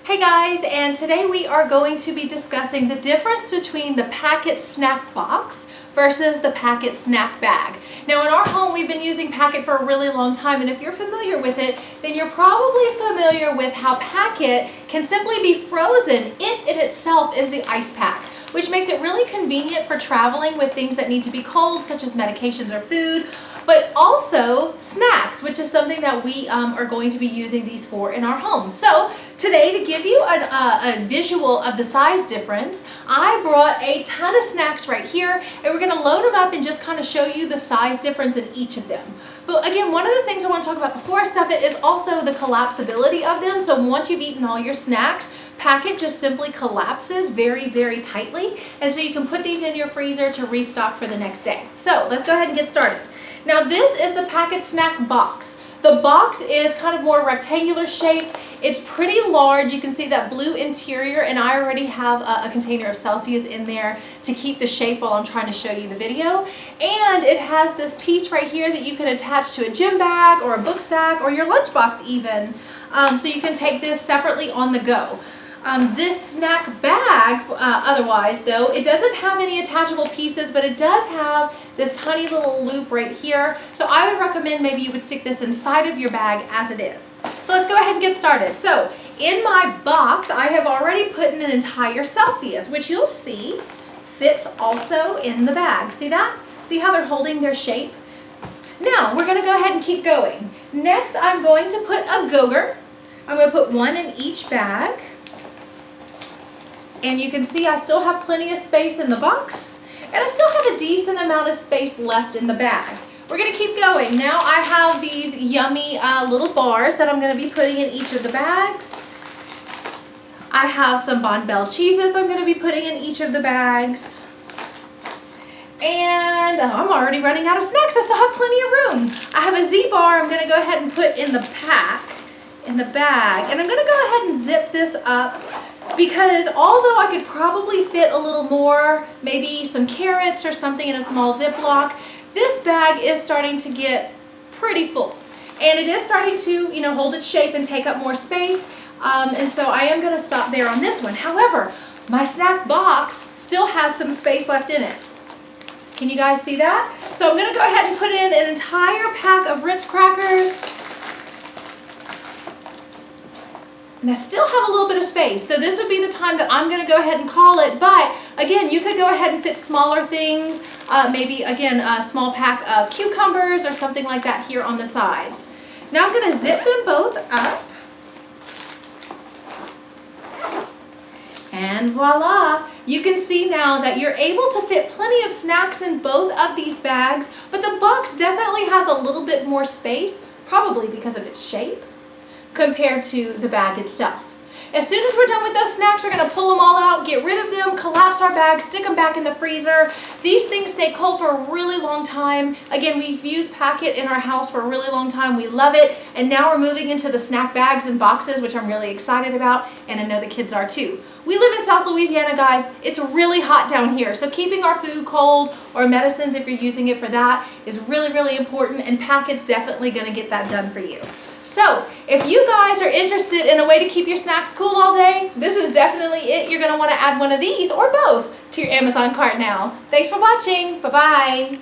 Hey guys, and today we are going to be discussing the difference between the packet snack box versus the packet snack bag. Now in our home we've been using packet for a really long time, and if you're familiar with it, then you're probably familiar with how packet can simply be frozen. It in itself is the ice pack, which makes it really convenient for traveling with things that need to be cold, such as medications or food, but also snacks, which is something that we are going to be using these for in our home. So today, to give you a visual of the size difference, I brought a ton of snacks right here, and we're gonna load them up and just kind of show you the size difference in each of them. But again, one of the things I want to talk about before I stuff it is also the collapsibility of them. So once you've eaten all your snacks, packet just simply collapses very, very tightly, and so you can put these in your freezer to restock for the next day. So let's go ahead and get started. Now this is the packet snack box. The box is kind of more rectangular shaped. It's pretty large. You can see that blue interior, and I already have a container of Celsius in there to keep the shape while I'm trying to show you the video. And it has this piece right here that you can attach to a gym bag or a book sack or your lunchbox even. So you can take this separately on the go. This snack bag, otherwise though, it doesn't have any attachable pieces, but it does have this tiny little loop right here. So I would recommend maybe you would stick this inside of your bag as it is. So let's go ahead and get started. So in my box, I have already put in an entire Celsius, which you'll see fits also in the bag. See that? See how they're holding their shape? Now we're gonna go ahead and keep going. Next, I'm going to put a Go-Gurt. I'm gonna put one in each bag. And you can see I still have plenty of space in the box, and I still have a decent amount of space left in the bag. We're gonna keep going. Now I have these yummy little bars that I'm gonna be putting in each of the bags. I have some Bon Bell cheeses I'm gonna be putting in each of the bags. And I'm already running out of snacks. I still have plenty of room. I have a Z-bar I'm gonna go ahead and put in the pack, in the bag, and I'm gonna go ahead and zip this up, because although I could probably fit a little more, maybe some carrots or something in a small Ziploc, this bag is starting to get pretty full. And it is starting to, hold its shape and take up more space. And so I am gonna stop there on this one. However, my snack box still has some space left in it. Can you guys see that? So I'm gonna go ahead and put in an entire pack of Ritz crackers. And I still have a little bit of space, so this would be the time that I'm going to go ahead and call it. But again, you could go ahead and fit smaller things, maybe again a small pack of cucumbers or something like that here on the sides. Now I'm going to zip them both up, and voila! You can see now that you're able to fit plenty of snacks in both of these bags, but the box definitely has a little bit more space, probably because of its shape, compared to the bag itself. As soon as we're done with those snacks, we're gonna pull them all out, get rid of them, collapse our bags, stick them back in the freezer. These things stay cold for a really long time. Again, we've used packet in our house for a really long time. We love it. And now we're moving into the snack bags and boxes, which I'm really excited about, and I know the kids are too. We live in South Louisiana, guys. It's really hot down here, so keeping our food cold or medicines, if you're using it for that, is really, really important, and packet's definitely gonna get that done for you. So if you guys are interested in a way to keep your snacks cool all day, this is definitely it. You're going to want to add one of these or both to your Amazon cart now. Thanks for watching. Bye-bye.